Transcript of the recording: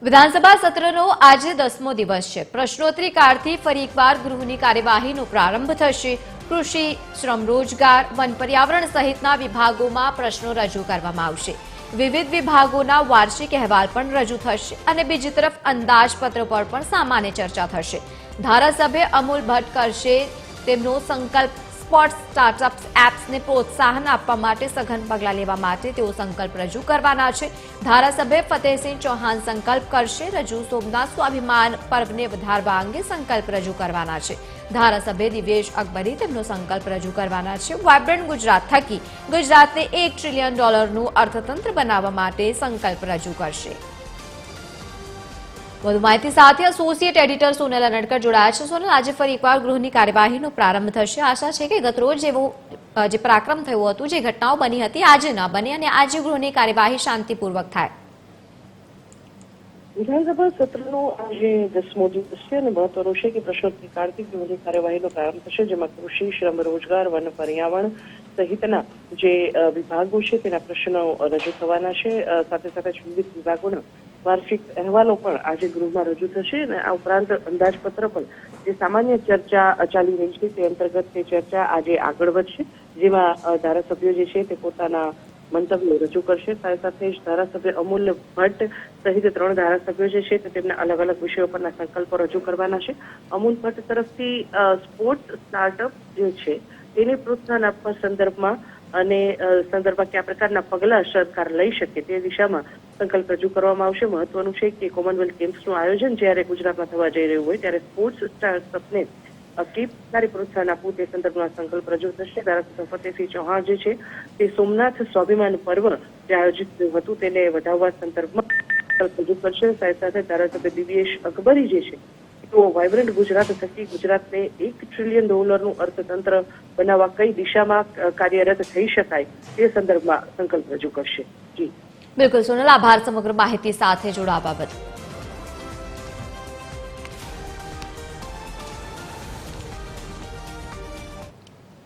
વિધાનસભા સત્રનો આજે 10મો દિવસ છે। પ્રશ્નોત્તરી કાળથી ફરી એકવાર ગૃહની કાર્યવાહીનો પ્રારંભ થશે। કૃષિ, શ્રમ રોજગાર, વન પર્યાવરણ સહિતના વિભાગોમાં પ્રશ્નો રજૂ કરવામાં આવશે। વિવિધ વિભાગોના વાર્ષિક અહેવાલ પણ રજૂ થશે અને બીજી તરફ અંદાજપત્ર પર પણ સામાન્ય ચર્ચા થશે। ધારાસભ્ય અમૂલ ભટ્ટ કરશે તેમનો સંકલ્પ। સ્પોર્ટ્સ સ્ટાર્ટઅપ્સ એપ્સને પ્રોત્સાહન આપવા માટે સઘન પગલાં લેવા માટે તેઓ સંકલ્પ રજૂ કરવાના છે। ધારાસભ્ય ફતેહસિંહ ચૌહાણ સંકલ્પ કરશે। રજૂ સોમનાથ સ્વાભિમાન પર્વને વધારવા અંગે સંકલ્પ રજૂ કરવાના છે। ધારાસભ્ય દિવેશ અકબરી તેમનો સંકલ્પ રજૂ કરવાના છે। વાયબ્રન્ટ ગુજરાત થકી ગુજરાતને $1 ટ્રિલિયનનું અર્થતંત્ર બનાવવા માટે સંકલ્પ રજૂ કરશે। વધુ માહિતી સાથે એસોસિએટ એડિટર સોનલ અનડકર જોડાયા છે। સોનલ, આજે ફરી એકવાર ગૃહની કાર્યવાહીનો પ્રારંભ થશે। આશા છે કે ગતરોજ જે પરાક્રમ થયું હતું, જે ઘટનાઓ બની હતી, આજે ન બને અને આજે ગૃહની કાર્યવાહી શાંતિપૂર્વક થાય। વિધાનસભા સત્રનો આજે 10મો દિવસ છે અને મહત્વનું છે કે પ્રશ્નોત્તરી કાળથી ગૃહની કાર્યવાહીનો પ્રારંભ થશે, જેમાં કૃષિ, શ્રમ રોજગાર, વન પર્યાવરણ સહિતના જે વિભાગો છે તેના પ્રશ્નો રજૂ થવાના છે। સાથે સાથે વિવિધ વિભાગોના વાર્ષિક અહેવાલો પણ આજે ગૃહમાં રજૂ થશે અને આ ઉપરાંત અંદાજપત્ર પણ જે સામાન્ય ચર્ચા ચાલી રહી છે તે અંતર્ગત તે ચર્ચા આજે આગળ વધશે, જેમાં ધારાસભ્યો જે છે તે પોતાના મંતવ્યો રજૂ કરશે। સાથે સાથે જ ધારાસભ્ય અમૂલ ભટ્ટ સહિત 3 ધારાસભ્યો જે છે તે તેમના અલગ અલગ વિષયો પરના સંકલ્પો રજૂ કરવાના છે। અમૂલ ભટ્ટ તરફથી સ્પોર્ટ્સ સ્ટાર્ટઅપ જે છે તેને પ્રોત્સાહન આપવા સંદર્ભમાં અને સંદર્ભમાં કયા પ્રકારના પગલાં સરકાર લઈ શકે તે દિશામાં સંકલ્પ રજૂ કરવામાં આવશે। મહત્વનું છે કે કોમનવેલ્થ ગેમ્સનું આયોજન જ્યારે ગુજરાતમાં થવા જઈ રહ્યું હોય ત્યારે સ્પોર્ટ્સ સ્ટાર્ટઅપને કેવી સારી પ્રોત્સાહન આપવું તે સંદર્ભમાં સંકલ્પ રજૂ થશે। ધારાસભ્ય ફતેહસિંહ ચૌહાણ જે છે તે સોમનાથ સ્વાભિમાન પર્વ જે આયોજિત હતું તેને વધાવવા સંદર્ભમાં સંકલ્પ રજૂ કરશે। સાથે સાથે ધારાસભ્ય દિવેશ અકબરી જે છે તો વાયબ્રન્ટ ગુજરાત થકી ગુજરાતને $1 ટ્રિલિયનનું અર્થતંત્ર બનાવવા કઈ દિશામાં કાર્યરત થઈ શકાય તે સંદર્ભમાં સંકલ્પ રજૂ કરશે। જી બિલકુલ સોનલ, આભાર સમગ્ર માહિતી સાથે જોડાવા બદલ।